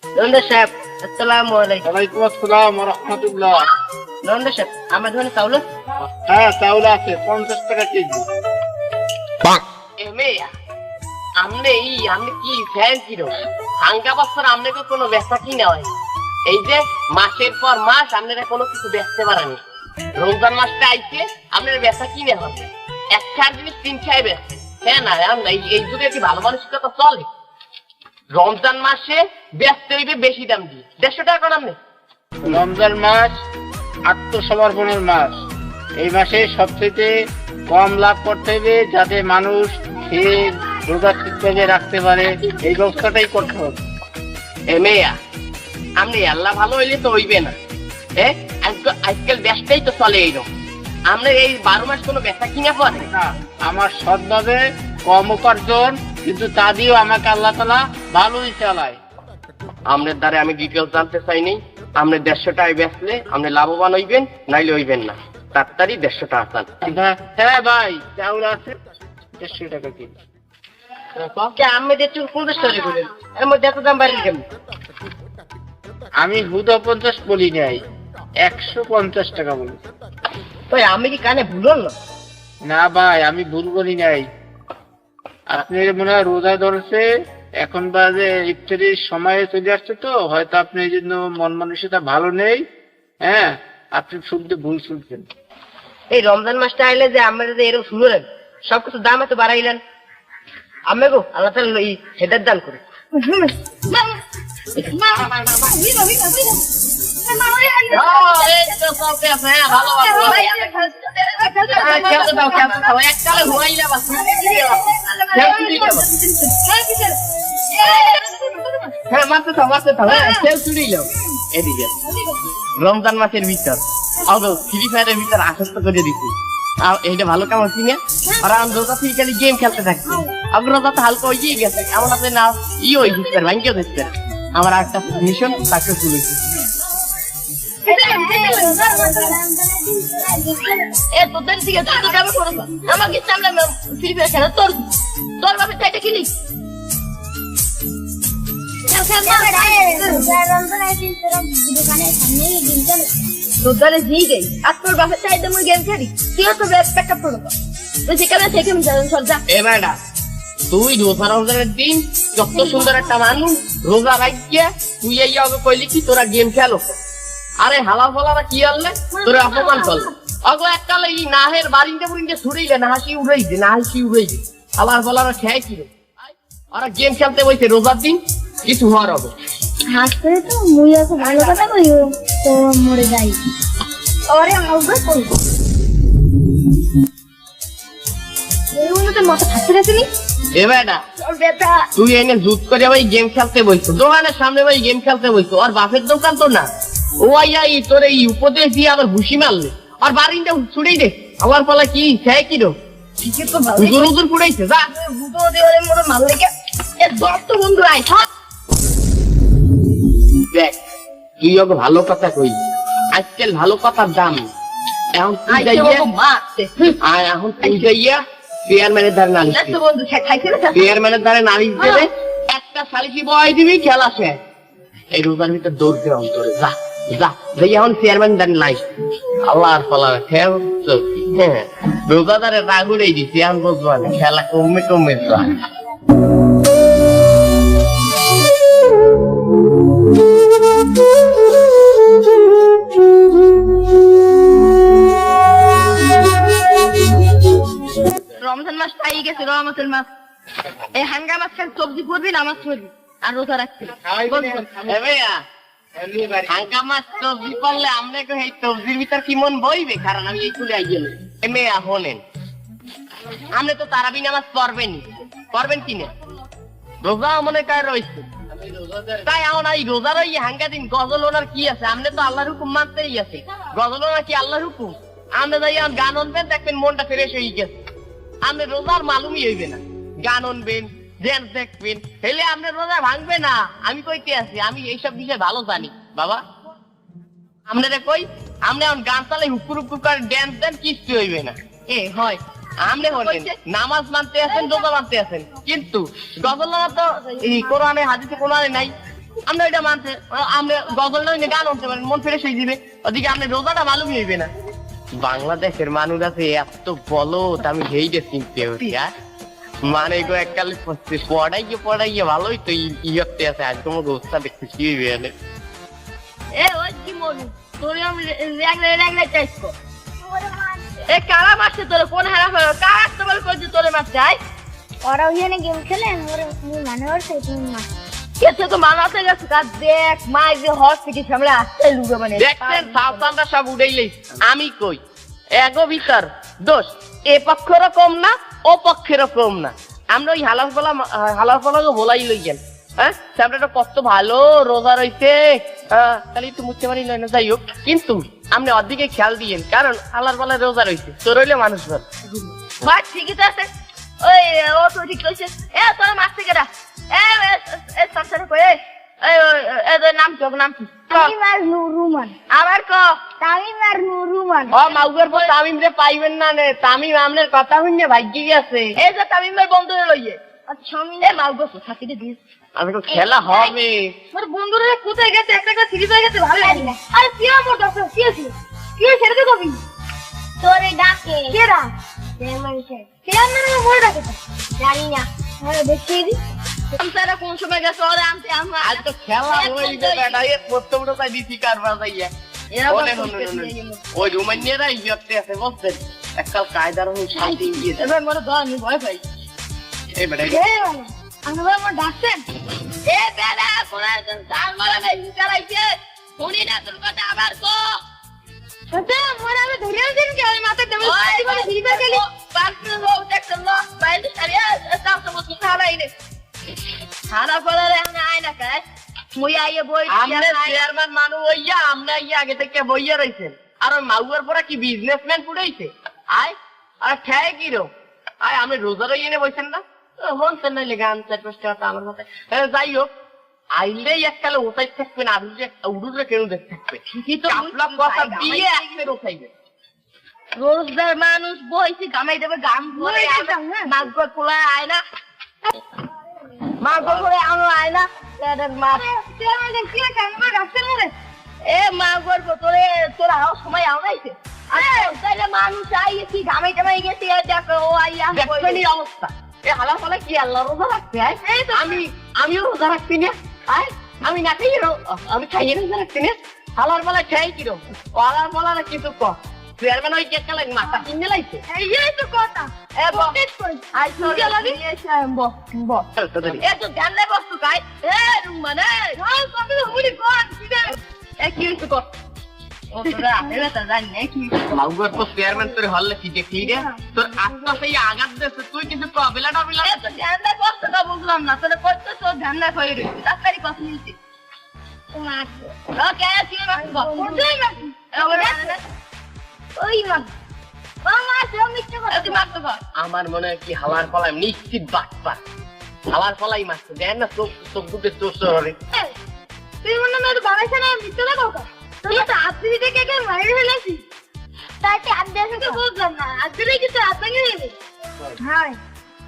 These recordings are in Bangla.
নন্দ সাহেব আসসালামু আলাইকুম। ওয়ালাইকুম আসসালাম ওয়া রাহমাতুল্লাহ। নন্দ সাহেব আমার ধরনের চাউল হ্যাঁ, চাউল আছে 50 টাকা কেজি। আপনি কি ফ্যান ছিল হাঙ্গা বছর আপনাকে কোনো ব্যবসা কিনা হয়? এই যে মাসের পর মাস আপনারা কোনো কিছু বেচতে পারেনি, রমজান মাসটা আইছে আপনার ব্যবসা কিনে হবে, একটা জিনিস 3 বেচছে। হ্যাঁ না আমরা এই যুগে কি ভালো মানসিকতা চলে? রমজান মাসে বেচতে হইবে বেশি দাম দিয়ে 150 টাকা করে আপনি। রমজান মাস আত্মসমর্পণের মাস। এই মাসে সবচেয়ে কম লাভ করতে হবে, যাতে মানুষ খেয়ে রোজা ঠিকভাবে রাখতে পারে, এই ব্যবস্থাটাই করতে হবে। মেয়া আপনি আল্লাহ ভালো হইলে তো হইবে না। আজকাল দেশটাই তো চলে এইরকম। আমরা এই 12 মাস কোনো ব্যবসা কিনা পড়ে না, আমার সৎভাবে কম উপার্জন, কিন্তু তা দিয়েও আমাকে আল্লাহ তাআলা ভালোই চালায়। আপনার দ্বারা আমি ডিটেলস জানতে চাইনি। আপনি 150 টাকায় বেচলে আপনি লাভবান হইবেন, নাইলে হইবেন না। তাড়াতাড়ি 150 টাকা চান। হ্যাঁ ভাই, চাউল আছে 150 টাকা কেজি। আমি দেখছি 50 টাকা করে, এর মধ্যে এত দাম বাড়িয়ে কেমন? আমি হুদা 50 বলি নাই, 150 টাকা বলি। ভাই আমি কি কানে ভুল হল? না ভাই, আমি ভুল বলি নাই। আপনি মনে হয় রোজা ধরছে, এখন বাজে ইফতারির সময় চলে আসছে, তো হয়তো আপনি এই জন্য মন মানসিকতা ভালো নেই। হ্যাঁ, আপনি শুনতে ভুল শুনছেন। এই রমজান মাসটা আইলে যে আমরা যে এরকম শুরু হলেন, সবকিছু দাম এত বাড়াইলেন, আমি গো আল্লাহ তাআলা এই হেদায়েত দান করে। রমজান মাসের ভিতর ফ্রি ফায়ারের ভিতর আসক্ত করে দিচ্ছি, আর এইটা ভালো কাম হচ্ছি না। আর আমি রোজা থেকে খালি গেম খেলতে থাকছি, আপনার রোজা তো হালকা হয়ে গেছে, এমন আপনি না ওই দিচ্ছে ভাঙ্গিও দিচ্ছে। আমার একটা মিশন সাকসেসফুল হয়েছে। তোদের দিকে আমাকে সামনে ফ্রি ফায়ার খেলা, তোর তোর ভাবে চাইটা কিনি তোদারে জি গই আর তোর বাপের চাইতে মুই গেম খেলি, তুইও তো ব্যাকআপ করো তুই সেখানে থেকে আমি সরজা। এ বেটা, তুই রোজা রমজানের দিন যত সুন্দর একটা মানুষ রোজা রাখিয়া তুই এই আগে কইলি কি তোরা গেম খেলো? আরে হালা ফলারা কি আনলে তোরা অপমান করলো অগো এককালে এই নাহের বাড়িতে বুড়িতে ছুড়িলে না হাসি উড়াইছে, না হাসি উড়াইছে, হালার ফলারা খেয়ে কি ওরা গেম খেলতে বইছে রোজার দিন, কিছু হওয়ার হবে হাসতে তো মুই আছে ভালো কথা কইও তো মরে যাই। আরে আউগা কই এই উন্নতের মাথা হাসতে রাখনি। এ বেটা, তুই এনে জুত করে ভাই গেম খেলতে বইছো, দোকানের সামনে ভাই গেম খেলতে বইছো, আর বাপের দোকান তো না। ও আইয়া এই তোর এই উপদেশ দিয়ে আবার ঘুষি মারলে, আর বাড়িটা ছুড়েই দে আমার পালা কি খেয়ে কি রো ঠিকই তো হুজুর হুজুর পুড়াইছে যা বুটো দিয়ে মোরে মারলে কে এ দত্ত বন্ধু আই থাক। দেখ তুই ওকে ভালো কথা কই, আজকাল ভালো কথার দাম। এখন তুই যাইয়া মারতে আর এখন তুই যাইয়া চেয়ারম্যানের ধারে নালিশ দিবি, বন্ধু খাইছে না চেয়ারম্যানের ধারে নালিশ দেবে, একটা সালিশি বয় দিবি, খেলা শেষ। এই রোজার ভিতর দৌড় দে অন্তরে যা যা যাই এখন চেয়ারম্যান ধারে নালিশ। আল্লাহর ফলা খেল চলছি। হ্যাঁ, রোজাদারে রাগ উড়াই দিছি, এখন বুঝবো না খেলা কমে কমে যা। রমজান মাস পাই গেছে, রহমতের মাস। এই হাঙ্গা মাছ খালি সবজি করবি, নামাজ পড়বি আর রোজা রাখবি। হাঙ্গা মাছ সবজি করলে আমরা এই সবজির ভিতর কি মন বইবে? কারণ আমি এই চলে আই গেলে মেয়া হলেন আপনি তো তারাবি নামাজ পড়বেনই, পড়বেন কিনা? রোজা মনে কার রয়েছে, তাই এখন এই রোজার ওই হাঙ্গা দিন গজল ওনার কি আছে? আপনি তো আল্লাহর হুকুম মানতেই আছে, গজল ওনার কি আল্লাহর হুকুম? আপনি যাই গান আনবেন, দেখবেন মনটা ফ্রেশ হয়ে গেছে। আপনি রোজার মালুমই হইবে না, গান আনবেন, ড্যান্স দেখবেন, হেলে আপনার রোজা ভাঙবে না। আমি কইতে আছি, আমি এইসব বিষয়ে ভালো জানি বাবা। আপনারা কই আপনি এখন গান চালে হুকুর হুকুর করে ড্যান্স দেন, কিচ্ছু হইবে না। এ হয় আপনি হলেন নামাজ মানতে আছেন, রোজা মানতে আছেন, কিন্তু গজল তো এই কোরআনে হাদিসে কোরআনে নাই। আমরা এটা মানছে আমরা গজল নয় গান উঠতে পারেন মন ফিরে সেই দিবে ওদিকে আপনি রোজাটা মালুম হইবে না বাংলাদেশের মানুষ আছে এত বলো আমি হেইটে চিনতে হচ্ছি আর মানে গো এককালে পড়াইয়ে ভালোই তো ইয়তে আছে আজ তোমার অবস্থা দেখতে কি হইবে এ ওই কি মনু তোর আমি রেগলে চাইছো এ কারা মারছে তোর কোন হারা হলো কারা তোমার কই যে তোরে মারছে আই ওরা ওখানে গেম খেলে ওরে মানে ওর সাথে তুমি মার কেসে তো মানাতে গেছে কাজ দেখ মাই যে হসপিটাল সামনে আসছে লুগো মানে দেখছেন সাবধানটা সব উড়াইলেই আমি কই এগো ভিতর দোষ এ পক্ষেরও কম না ও পক্ষেরও কম না আমরা ওই হালার ফলাকে বলাই লইছেন হ্যাঁ স্যামটা কত ভালো রোজা রইছে তাহলে একটু মুছতে পারি না যাই হোক কিন্তু আপনি অর্ধেকে খেয়াল দিয়েন কারণ হালার ফলার রোজা রইছে তোর হইলে মানুষ ভালো ভাই ঠিকই তো আছে ওই ও তো ঠিক কইছে এ তোর মারছে কেডা এ সামসারে কই এ তোর নাম কি তামিম আর নুরুমান আবার ক তামিম আর নুরুমান ও মাউগের পর তামিম রে পাইবেন না নে তামিম আমনের কথা হইনে ভাগ্যি গেছে এই যে তামিমের বন্ধুরে লইয়ে আচ্ছা আমি এ মাউগো সাথে দিস আমি তো খেলা হবে মোর বন্ধুরে কোথায় গেছে একটা সিরিজ হয়ে গেছে ভালো লাগে আরে কি আমার দরকার কি আছে কি ছেড়ে দে কবি তোরে ডাকে কেডা দেমাইছে কে আমার মোর ডাকে জানি না আরে দেখি দি আমসারা কোন সময় গেছে ওরে আমতে আমরা আজ তো খেলা হইবে বেটা এ প্রথমটা তাই দিছি কারবার যাইয়া ওই রোমানিয়ারা ইয়তে আছে বলছেন এককাল কায়দার হই শান্তি গিয়ে এবার মোর দল আমি ভয় পাই এই বেটা আমরা মোর ডাকছেন এ বেলা কোনা সাল মারা নাই চালাইছে শুনি না তোর কথা আবার কো আচ্ছা মোর আমি ধরে আছেন কি আমি মাথা দেব বলে দিবা গেলি পাঁচটা লোক দেখছেন না বাইরে সারিয়া সাফ সাফ খালাই রে খানা পড়ারে আমি আই না কাজ মুই আইয়ে বই আমনে চেয়ারম্যান মানু হইয়া আমরা ইয়া আগে থেকে বইয়া রইছেন আর ওই মাউয়ার পরে কি বিজনেসম্যান পুড়াইছে আয় আর ঠেয় কি রো আয় আমি রোজা রইয়ে বইছেন না হনছেন না গান চার পাঁচটা কথা আমার মাথায় যাই হোক আইলেই এককালে ওটাই থাকবে না আপনি যে উড়ুরে কেন দেখতে থাকবে ঠিকই তো আপনার কথা দিয়ে একবার উঠাইবে রোজদার মানুষ বইছি গামাই দেবে গাম ধরে মাগো পোলা আয় না মাগো করে আমরা আয় না মাছ এ মাগোর বোতলে তোরা সময় আওনাইছে তাইলে মানুষ আইয়ে কি গামাই টামাই গেছে দেখো ও আইয়া দেখবেন এই অবস্থা এ হালা ফালা কি আল্লাহ রোজা রাখতে আয় আমিও রোজা রাখছি না আয় আমি না খাইয়ে আমি খাইয়ে রোজা রাখছি না হালার ফালা খাই কিরম হালার ফালা না কিছু ক চেয়ারম্যান ওই কেক লাগে মাথা কিনে লাইছে এই তো কথা এ বকেট কই আই সরি লাগি এসে ব এ তো জানলে বস্তু কাই এ রুমান এ হাল কত হুড়ি কোন কিনে এ কি হইছে কর ও তোরা আহেলা তা জানি না কি মাউগর তো চেয়ারম্যান তোর হল্লে কি দেখি রে তোর আত্মা সেই আঘাত দেছে তুই কিন্তু কবেলাটা বিলা এ তো জানলে বস্তুটা বুঝলাম না তোরা কত তো জানলে কই রে তাড়াতাড়ি কথা নিতে তোমার ওকে কি মারবো কোথায় মারবো ওই মা বাবা মিথ্যা কথা তুই মারতে পার আমার মনে হয় কি হালার ফলাই নিশ্চিত বাটপার হালার ফলাই মারছে দেন না চোখ দুটো চোখ সরে তুই মনে না বানাইছ না মিথ্যা কথা তুই তো আপনি থেকে কে মাইরে ফেলেছি তাইতে আমি দেখে বুঝলাম না আজকে কি তো আপনি নেবে হ্যাঁ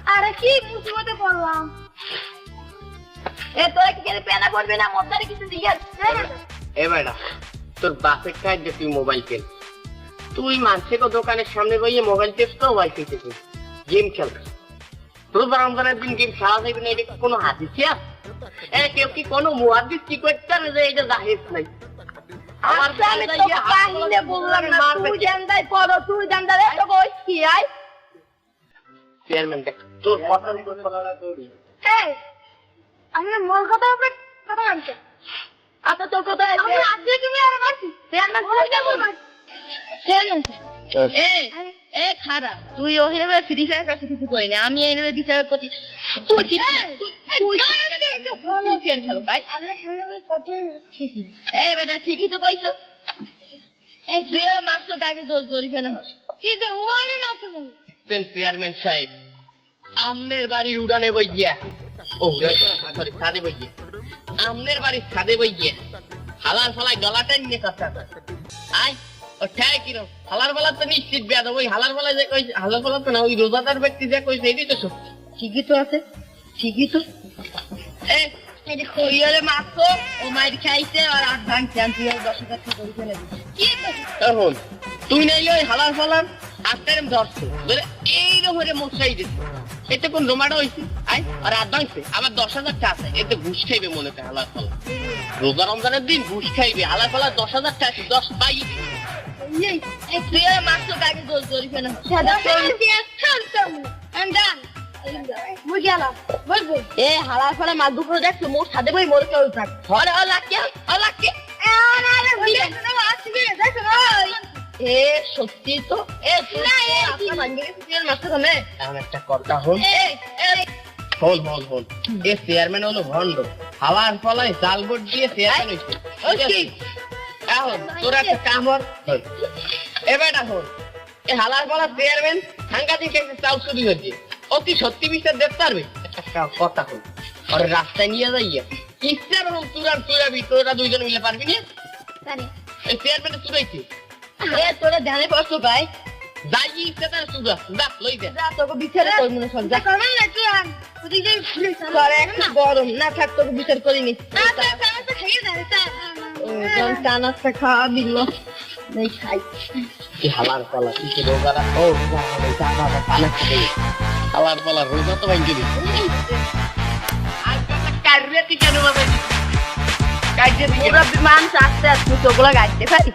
আরে কি মুসিবতে পড়লাম এ তোরা কি করে পেনা করবে না মতারে কিছু দিয়ে এ বেটা তোর বাপের কাজ যে তুই মোবাইল কেন তুই মানুষের দোকানের সামনে বইয়ে মোবাইল টেপতো ওয়াইফাই টেপে গেম খেলছিস তোর রমজানের দিন গেম খেলা যাবে না এটা কোনো হাদিসে আছে কেউ কি কোনো মুহাদ্দিস কি করতে পারে যে এটা জাহেজ নাই আমার আমি তো কাহিনী বললাম না তুই জানদাই পড়ো তুই জানদাই তো বই কি আই চেয়ারম্যান দেখ তোর কথা এই আমি মোর কথা উপরে কথা বলছি আচ্ছা তোর কথা আমি আজকে তুমি আর মারছি চেয়ারম্যান বলে বলবা এ খারাপ তুই ওখানে ফ্রি ফায়ার কাছে কিছু করি না আমি এনে দিতে করছি তুই খেলো ভাই এই বেটা ঠিকই তো কইছো এই তুই মাত্র তাকে দোষ করি কেন কি যে ওয়ানে না তো চেয়ারম্যান সাহেব আমনের বাড়ির উড়ানে বইয়া ও সরি ছাদে বইয়া আমনের বাড়ির ছাদে বইয়া হালার ফালায় গলাটা নিয়ে কথা আয় ও ঠায় কিরম হালার বেলা তো নিশ্চিত বেদ ওই হালার বেলা যে কই হালার বেলা তো না ওই রোজাদার ব্যক্তি যে কইছে এটাই তো সত্যি ঠিকই তো আছে ঠিকই তো এই খইয়ালে মারছো ও মাইর খাইছে আর 8 ভাঙছে আমি 10 টাকা করে ফেলে দিছি কি এখন তুই নাইলে ওই হালার ফালার আটটারে ধরছে ধরে এইরকম মশাই দিচ্ছে এতে কোন জমাটা হয়েছে আয় আর রাত ভাঙছে আবার 10,000 টাকা আছে এতে ঘুষ খাইবে মনে হয় হালার ফালা রোজা রমজানের দিন ঘুষ খাইবে হালার ফালা 10,000 টাকা 10 পাই এই খইয়ালে মারছো কাকে জোর জোর ফেলে সাদা দিয়ে খানতাম আন্দান বুঝালা বলবো এ হালার ফালা মাছ দুপুরে দেখছো মোর সাথে বই মরে কেউ থাক আরে আলাকে আরে বিলেন না আসবে দেখো এ সত্যি তো এ না এ আপনার মাঙ্গে সিয়ার মাছ খাবে এমন একটা কথা হল হল এ চেয়ারম্যান হলো ভন্ড হালার ফলায় জাল বোর্ড দিয়ে চেয়ারম্যান হয়েছে এখন তোর একটা কাম হল এ বেটা হল এ হালার ফলা চেয়ারম্যান সাংঘাতিক একটা চাল চুরি হয়েছে অতি সত্যি বিচার দেখতে পারবে একটা কথা হল আর রাস্তায় নিয়ে যাইয়া ইচ্ছার হোক তুরাবি তোরা দুইজন মিলে পারবি না জানি এই চেয়ারম্যান চুরাইছে এ তোরা ধ্যানে পড়ছো ভাই যাই ইচ্ছা তার চুরা যা লই দে যা তোকে বিচারে কই মনে সব যা করবেন না তুই আন তুই যে করে একটু গরম না থাক তোকে বিচার করি নি না তুই কানা তো খেয়ে যাবে স্যার কোন কানাটা খাওয়া দিল নেই খাই কি হালার পালা কি রোগারা ও বাবা পালা খেয়ে হালার পালা রোজা তো ভাঙকে দি আর কাররে কি কেন বাবা কাজে পুরো বিমান চাচ্ছে তুই তোগুলা গাইতে পারি